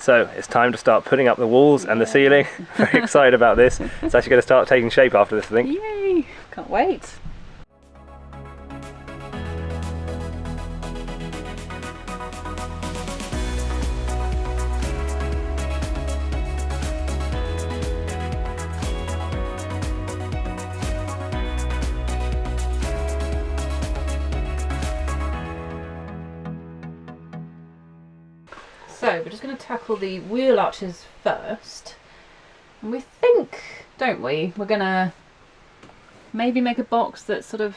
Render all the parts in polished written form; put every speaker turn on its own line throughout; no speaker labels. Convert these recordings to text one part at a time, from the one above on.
So it's time to start putting up the walls and the ceiling. Very excited about this. It's actually going to start taking shape after this, I think.
Yay! Can't wait. So we're just going to tackle the wheel arches first. And we think, don't we, we're going to maybe make a box that sort of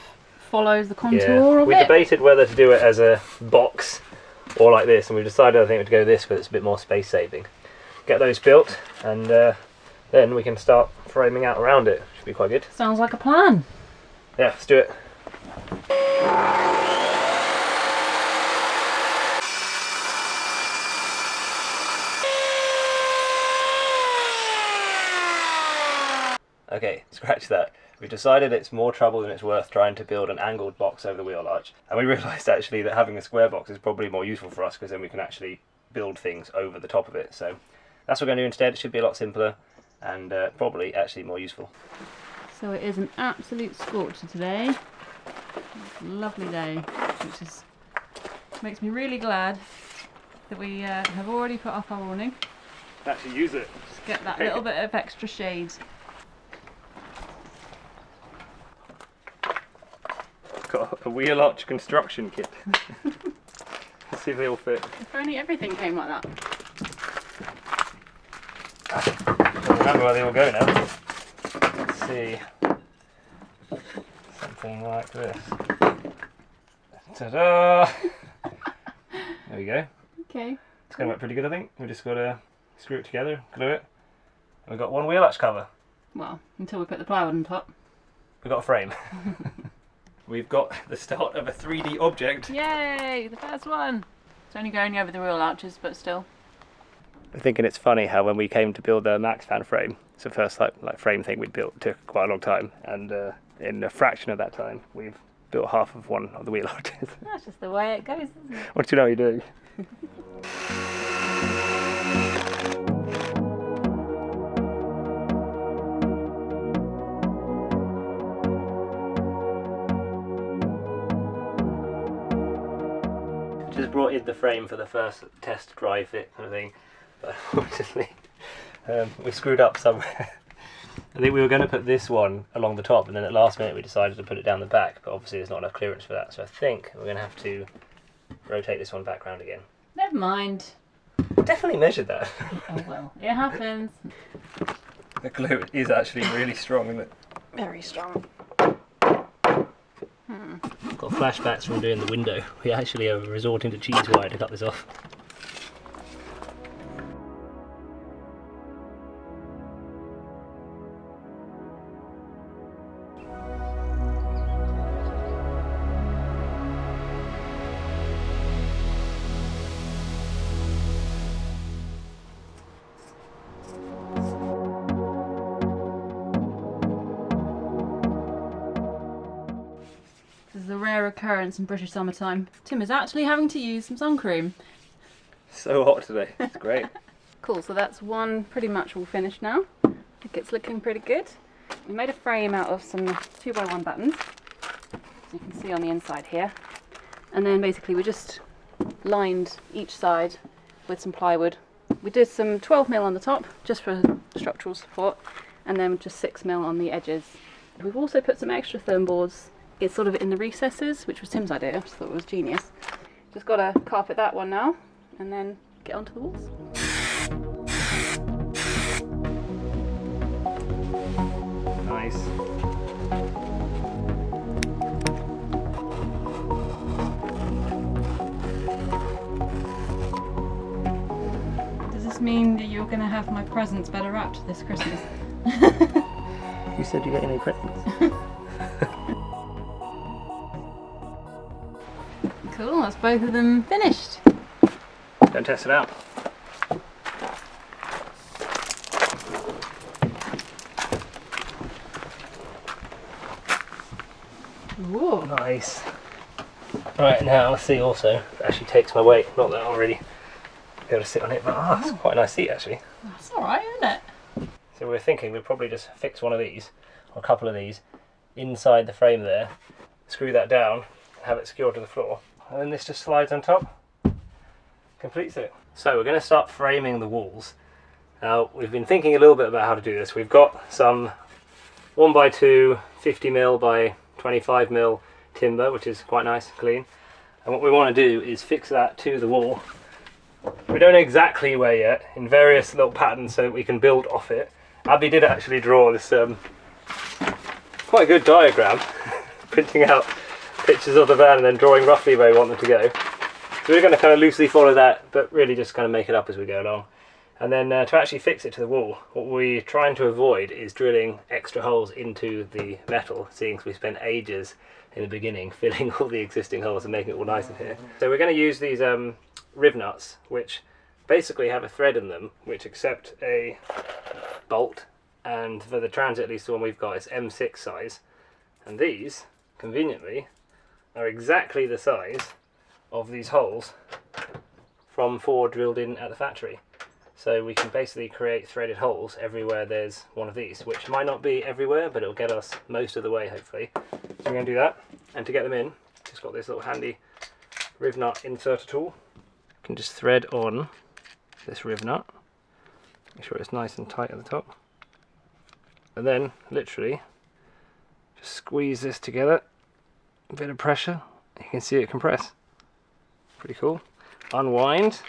follows the contour of it.
We debated whether to do it as a box or like this, and we decided I think to go this because it's a bit more space saving. Get those built, and then we can start framing out around it. Should be quite good.
Sounds like a plan.
Yeah, let's do it. Okay, scratch that. We've decided it's more trouble than it's worth trying to build an angled box over the wheel arch. And we realised actually that having a square box is probably more useful for us because then we can actually build things over the top of it. So that's what we're going to do instead. It should be a lot simpler and probably actually more useful.
So it is an absolute scorcher today. It's a lovely day, which is makes me really glad that we have already put up our awning.
Actually use it.
Just get that little bit of extra shade.
Got a wheel arch construction kit. Let's see if they all fit.
If only everything came like that.
I don't remember where they all go now. Let's see. Something like this. Ta-da! There we go.
Okay.
It's going to work pretty good, I think. We just got to screw it together, glue it. And we've got one wheel arch cover.
Well, until we put the plywood on top.
We've got a frame. We've got the start of a 3D object.
Yay! The first one! It's only going over the wheel arches, but still.
I'm thinking it's funny how when we came to build the Max fan frame, it's the first like frame thing we'd built. It took quite a long time, and in a fraction of that time, we've built half of one of the wheel arches.
That's just the way it goes, isn't it?
What do you know you're doing? Just brought in the frame for the first test dry fit kind of thing, but unfortunately we screwed up somewhere. I think we were going to put this one along the top, and then at last minute we decided to put it down the back, but obviously there's not enough clearance for that, so I think we're going to have to rotate this one back round again.
Never mind.
Definitely measured that.
Oh well, it happens.
The glue is actually really strong, isn't it?
Very strong.
Got flashbacks from doing the window. We actually are resorting to cheese wire to cut this off.
This is a rare occurrence in British summertime. Tim is actually having to use some sun cream.
So hot today. It's great.
Cool, so that's one pretty much all finished now. I think it's looking pretty good. We made a frame out of some 2x1 battens, as you can see on the inside here. And then basically we just lined each side with some plywood. We did some 12mm on the top, just for structural support, and then just 6mm on the edges. We've also put some extra therm boards. It's sort of in the recesses, which was Tim's idea. I just thought it was genius. Just got to carpet that one now, and then get onto the walls.
Nice.
Does this mean that you're going to have my presents better wrapped this Christmas?
You said you get any presents?
Cool, that's both of them finished.
Go and test it out.
Ooh.
Nice. Right, now let's see also, it actually takes my weight, not that I'll really be able to sit on it, but it's quite a nice seat actually.
That's alright, isn't it?
So we're thinking we'd probably just fix one of these, or a couple of these, inside the frame there, screw that down, have it secured to the floor, and then this just slides on top, completes it. So we're going to start framing the walls. Now we've been thinking a little bit about how to do this. We've got some 1x2 50mm by 25mm timber, which is quite nice and clean, and what we want to do is fix that to the wall. We don't know exactly where yet, in various little patterns so that we can build off it. Abby did actually draw this quite a good diagram, printing out pictures of the van and then drawing roughly where we want them to go. So we're going to kind of loosely follow that, but really just kind of make it up as we go along. And then to actually fix it to the wall, what we're trying to avoid is drilling extra holes into the metal, seeing as we spent ages in the beginning filling all the existing holes and making it all nice in here. So we're going to use these rivnuts, which basically have a thread in them which accept a bolt, and for the transit, at least the one we've got, is M6 size, and these conveniently are exactly the size of these holes from 4 drilled in at the factory. So we can basically create threaded holes everywhere there's one of these, which might not be everywhere, but it'll get us most of the way hopefully. So we're going to do that, and to get them in, just got this little handy rivnut inserter tool. You can just thread on this rivnut, make sure it's nice and tight at the top, and then literally just squeeze this together, a bit of pressure, you can see it compress. Pretty cool. Unwind,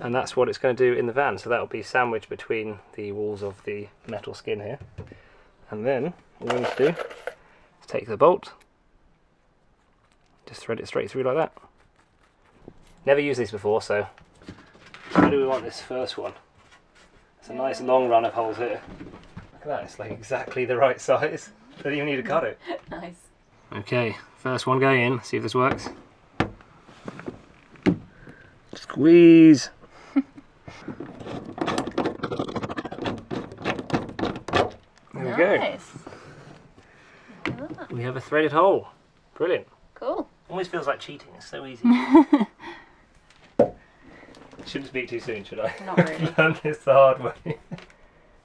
and that's what it's going to do in the van. So that'll be sandwiched between the walls of the metal skin here, and then all we need to do is take the bolt, just thread it straight through like that. Never used these before, so how do we want this first one? It's a nice long run of holes here. Look at that, it's like exactly the right size. Don't even need to cut it.
Nice.
Okay, first one going in, see if this works. Squeeze! There we go.
Nice. Look at that.
We have a threaded hole. Brilliant.
Cool.
Always feels like cheating, it's so easy. Shouldn't speak too soon, should I?
Not really.
Learned this the hard way.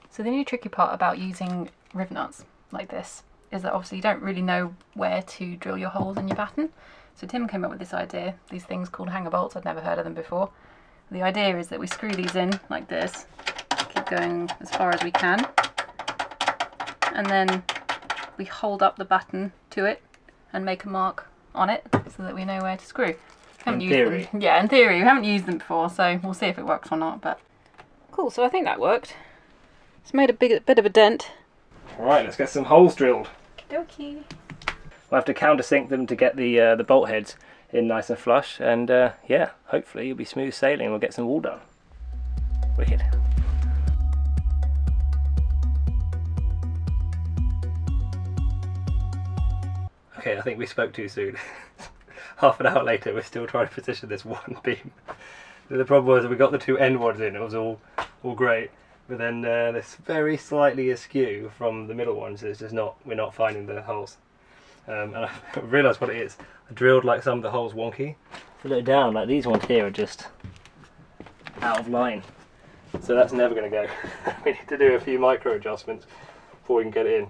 So the only tricky part about using rivnuts like this is that obviously you don't really know where to drill your holes in your batten. So Tim came up with this idea, these things called hanger bolts. I'd never heard of them before. The idea is that we screw these in like this, keep going as far as we can, and then we hold up the batten to it and make a mark on it so that we know where to screw.
In theory.
Yeah, in theory. We haven't used them before, so we'll see if it works or not. But cool, so I think that worked. It's made a bit of a dent.
Alright, let's get some holes drilled.
Okie
We'll have to countersink them to get the bolt heads in nice and flush, and yeah, hopefully it'll be smooth sailing and we'll get some wall done. Wicked. Okay, I think we spoke too soon. Half an hour later, we're still trying to position this one beam. The problem was that we got the 2 end ones in, it was all great, but then this very slightly askew from the middle ones is just not, we're not finding the holes. And I realised what it is. I drilled like some of the holes wonky. If you look down, like these ones here are just out of line. So that's never going to go. We need to do a few micro adjustments before we can get it in.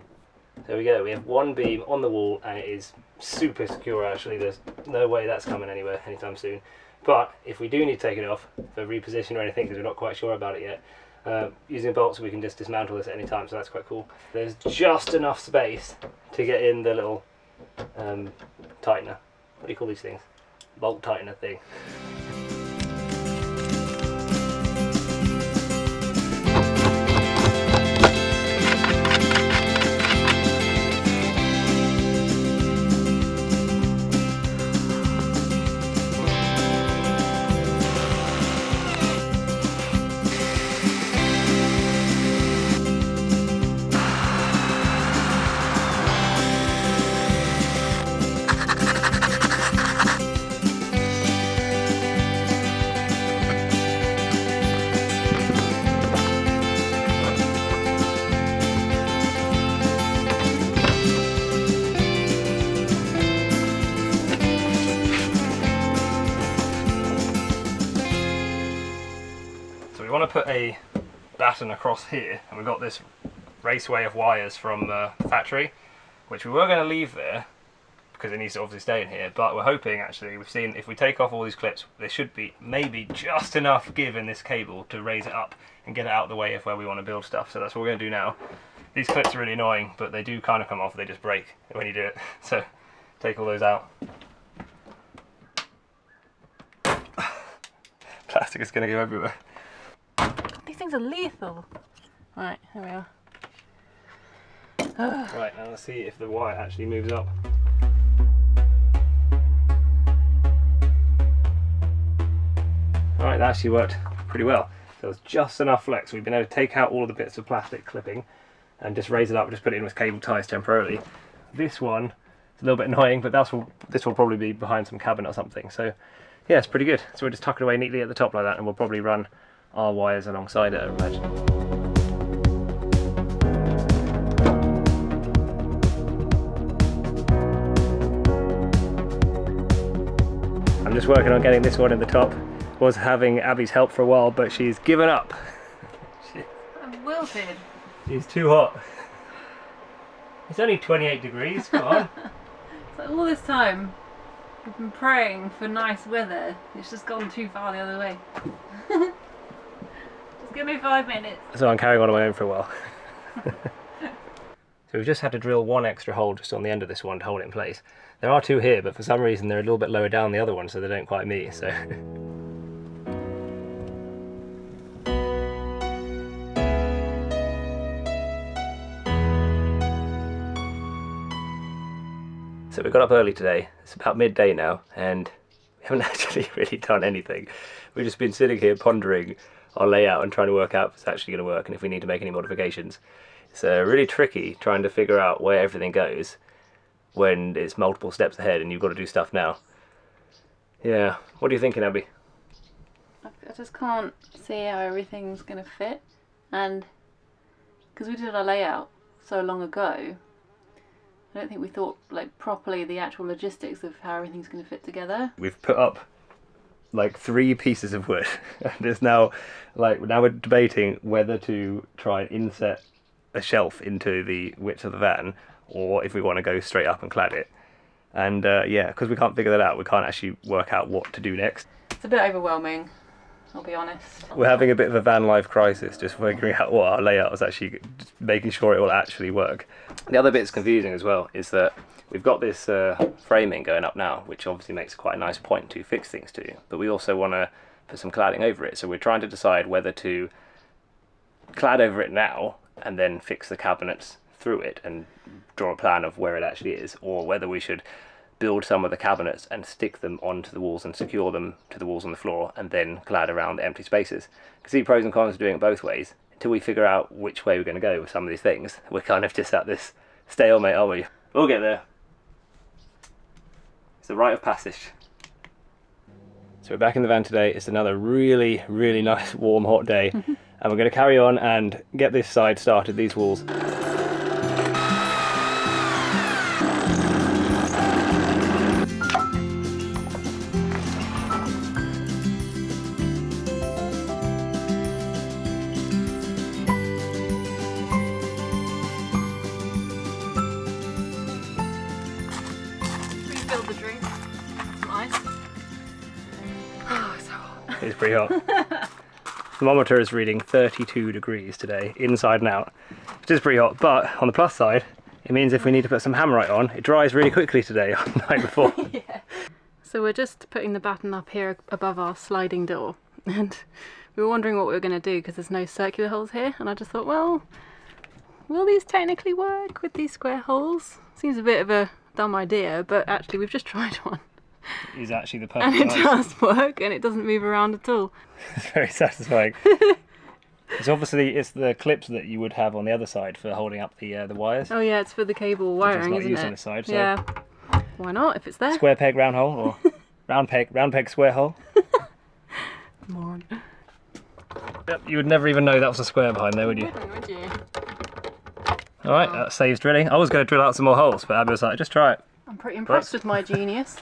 There we go, we have one beam on the wall and it is super secure actually. There's no way that's coming anywhere anytime soon. But if we do need to take it off for reposition or anything because we're not quite sure about it yet, using bolts we can just dismantle this at any time, so that's quite cool. There's just enough space to get in the little tightener. What do you call these things? Bolt tightener thing. So we want to put a batten across here, and we've got this raceway of wires from the factory, which we were going to leave there because it needs to obviously stay in here, but we're hoping, actually, we've seen if we take off all these clips, there should be maybe just enough give in this cable to raise it up and get it out of the way of where we want to build stuff. So that's what we're going to do now. These clips are really annoying, but they do kind of come off, they just break when you do it. So take all those out. Plastic is going to go everywhere.
These things are lethal. Right, here we are.
Right, now let's see if the wire actually moves up. Alright, that actually worked pretty well. There was just enough flex. We've been able to take out all of the bits of plastic clipping and just raise it up, just put it in with cable ties temporarily. This one is a little bit annoying, but this will probably be behind some cabinet or something. So yeah, it's pretty good. So we'll just tuck it away neatly at the top like that, and we'll probably run our wires alongside it, I imagine. I'm just working on getting this one in the top. Was having Abby's help for a while, but she's given up.
I'm wilted.
She's too hot. It's only 28 degrees, come on.
So all this time, we've been praying for nice weather. It's just gone too far the other way. Just give me 5 minutes.
So I'm carrying on my own for a while. So we've just had to drill one extra hole just on the end of this one to hold it in place. There are two here, but for some reason they're a little bit lower down than the other one, so they don't quite meet. So. So we got up early today. It's about midday now, and we haven't actually really done anything. We've just been sitting here pondering our layout and trying to work out if it's actually going to work and if we need to make any modifications. It's really tricky trying to figure out where everything goes when it's multiple steps ahead and you've got to do stuff now. Yeah, what are you thinking, Abby?
I just can't see how everything's going to fit, and because we did our layout so long ago, I don't think we thought like properly the actual logistics of how everything's going to fit together.
We've put up like 3 pieces of wood, and it's now we're debating whether to try and inset a shelf into the width of the van, or if we want to go straight up and clad it. And yeah, because we can't figure that out, we can't actually work out what to do next.
It's a bit overwhelming, I'll be honest.
We're having a bit of a van life crisis, just figuring out what our layout is actually, just making sure it will actually work. The other bit that's confusing as well is that we've got this framing going up now, which obviously makes quite a nice point to fix things to, but we also want to put some cladding over it. So we're trying to decide whether to clad over it now and then fix the cabinets through it and draw a plan of where it actually is, or whether we should build some of the cabinets and stick them onto the walls and secure them to the walls on the floor and then clad around the empty spaces. You can see pros and cons of doing it both ways. Until we figure out which way we're going to go with some of these things, we're kind of just at this stalemate, aren't we? We'll get there. It's a rite of passage. So we're back in the van today. It's another really, really nice, warm, hot day. And we're going to carry on and get this side started, these walls.
Refill the drink. Some ice. Oh, it's so hot.
It's pretty hot. Thermometer is reading 32 degrees today, inside and out, which is pretty hot, but on the plus side, it means if we need to put some hammerite on, it dries really quickly today on the night before.
Yeah. So we're just putting the batten up here above our sliding door, and we were wondering what we were going to do because there's no circular holes here, and I just thought, well, will these technically work with these square holes? Seems a bit of a dumb idea, but actually we've just tried one.
Is actually the perfect
And it
size.
does work, and it doesn't move around at all.
It's very satisfying. It's obviously the clips that you would have on the other side for holding up the wires.
Oh yeah, it's for the cable
Which is
wiring,
not
isn't
used
it?
on this side, so
Yeah. Why not, if it's there?
square peg, round hole, or round peg, square hole.
Moron.
Yep, you would never even know that was a square behind there, would you?
Would you?
Alright, that saves drilling. I was going to drill out some more holes, but Abby was like, just try it.
I'm pretty impressed with my genius.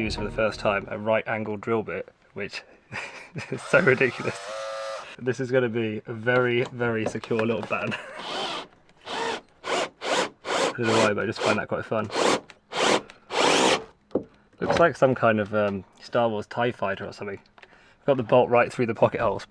use for the first time a right angle drill bit, which is so ridiculous. This is going to be a very, very secure little batten. I don't know why, but I just find that quite fun. Looks like some kind of Star Wars TIE fighter or something. Got the bolt right through the pocket holes.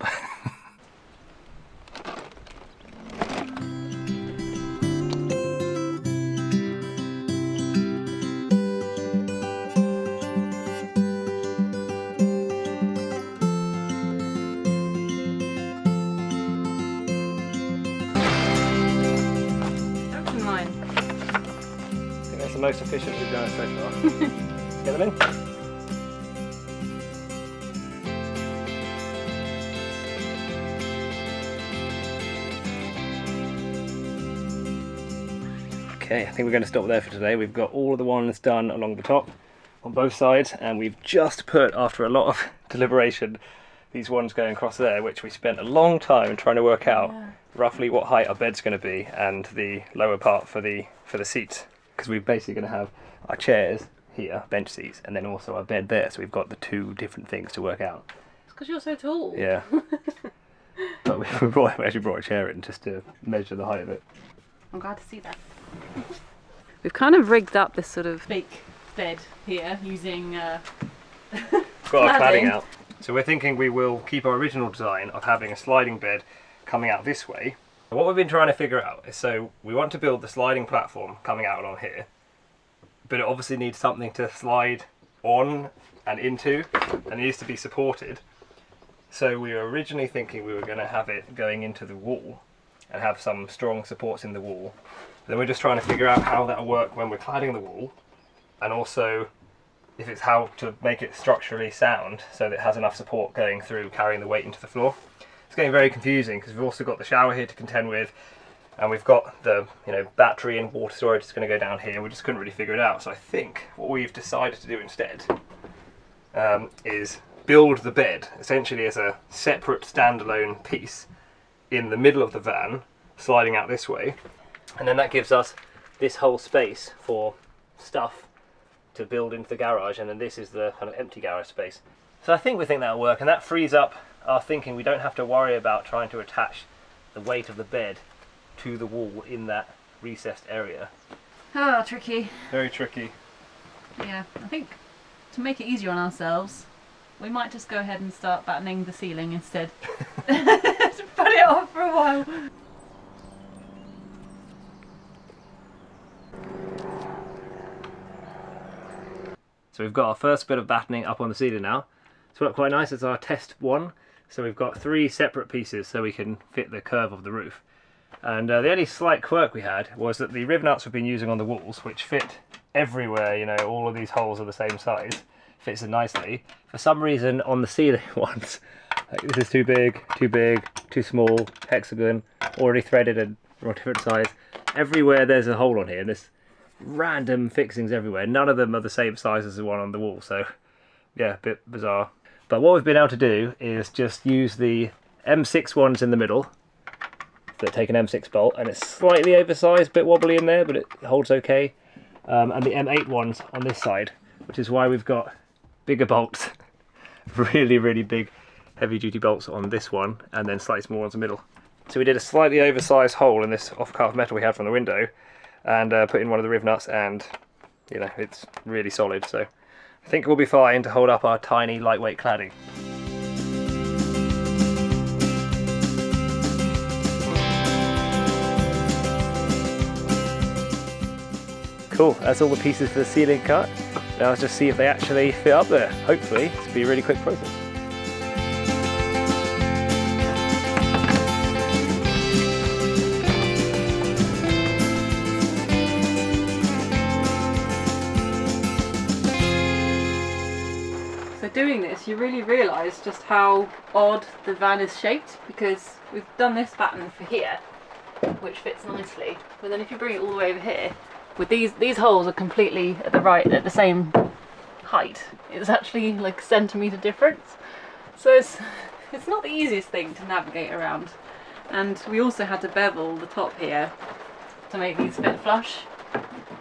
The most efficient we've done so far. Get them in. Okay, I think we're going to stop there for today. We've got all of the ones done along the top on both sides, and we've just put, after a lot of deliberation, these ones going across there, which we spent a long time trying to work out roughly what height our bed's going to be and the lower part for the seats. Because we're basically going to have our chairs here, bench seats, and then also our bed there. So we've got the two different things to work out.
It's because you're so tall.
Yeah. But we actually brought a chair in just to measure the height of it.
I'm glad to see that. We've kind of rigged up this sort of fake bed here using
got our cladding out. So we're thinking we will keep our original design of having a sliding bed coming out this way. What we've been trying to figure out is, so we want to build the sliding platform coming out along here, but it obviously needs something to slide on and into, and it needs to be supported. So we were originally thinking we were going to have it going into the wall and have some strong supports in the wall. Then we're just trying to figure out how that'll work when we're cladding the wall, and also if it's how to make it structurally sound so that it has enough support going through carrying the weight into the floor. It's getting very confusing because we've also got the shower here to contend with, and we've got the battery and water storage that's going to go down here. We just couldn't really figure it out. So I think what we've decided to do instead is build the bed essentially as a separate standalone piece in the middle of the van, sliding out this way, and then that gives us this whole space for stuff to build into the garage, and then this is the kind of empty garage space. So I think that'll work, and that frees up our thinking. We don't have to worry about trying to attach the weight of the bed to the wall in that recessed area.
Oh, tricky.
Very tricky.
Yeah, I think to make it easier on ourselves, we might just go ahead and start battening the ceiling instead. To put it off for a while.
So we've got our first bit of battening up on the ceiling now. It's worked quite nice. It's our test one. So we've got 3 separate pieces so we can fit the curve of the roof. And the only slight quirk we had was that the rivnuts we've been using on the walls, which fit everywhere, all of these holes are the same size, fits in nicely. For some reason on the ceiling ones, like this is too big, too small, hexagon, already threaded and from a different size. Everywhere there's a hole on here, and there's random fixings everywhere. None of them are the same size as the one on the wall, so yeah, a bit bizarre. But what we've been able to do is just use the M6 ones in the middle that take an M6 bolt, and it's slightly oversized, bit wobbly in there, but it holds okay. And the M8 ones on this side, which is why we've got bigger bolts, really, really big heavy duty bolts on this one, and then slightly smaller ones in the middle. So we did a slightly oversized hole in this off-carved metal we had from the window, and put in one of the rivnuts, and it's really solid. So I think we'll be fine to hold up our tiny lightweight cladding. Cool, that's all the pieces for the ceiling cut. Now let's just see if they actually fit up there. Hopefully, this will be a really quick process.
So doing this, you really realise just how odd the van is shaped, because we've done this batten for here, which fits nicely, but then if you bring it all the way over here, with these holes are completely at the same height. It's actually like centimetre difference. So it's not the easiest thing to navigate around. And we also had to bevel the top here to make these fit flush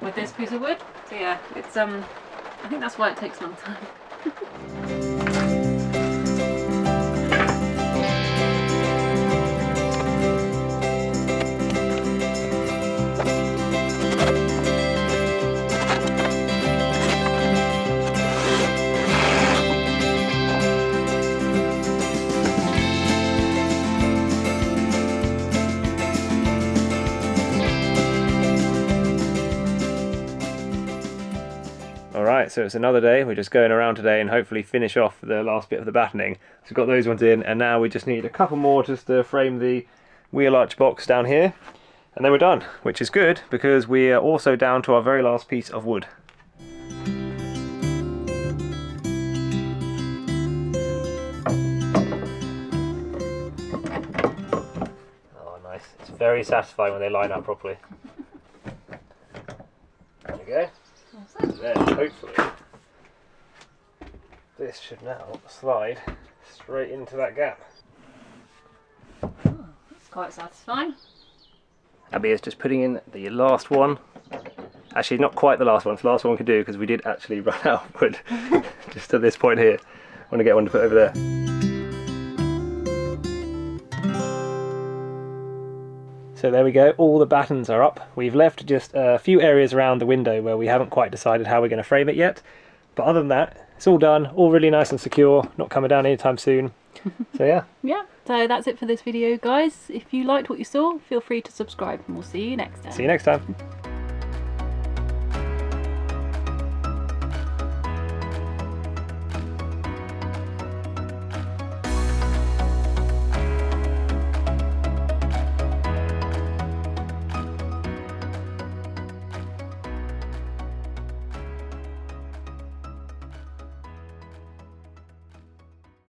with this piece of wood. So yeah, it's I think that's why it takes a long time.
Alright, so it's another day. We're just going around today and hopefully finish off the last bit of the battening. So we've got those ones in, and now we just need a couple more just to frame the wheel arch box down here. And then we're done, which is good because we are also down to our very last piece of wood. Oh, nice. It's very satisfying when they line up properly. There we go. And then hopefully this should now slide straight into that gap.
Oh, that's quite satisfying.
Abby is just putting in the last one. Actually, not quite the last one. It's the last one we could do because we did actually run out of wood just at this point here. I want to get one to put over there. So there we go, all the battens are up. We've left just a few areas around the window where we haven't quite decided how we're going to frame it yet. But other than that, it's all done, all really nice and secure, not coming down anytime soon. So yeah.
Yeah, so that's it for this video, guys. If you liked what you saw, feel free to subscribe and we'll see you next time.
See you next time.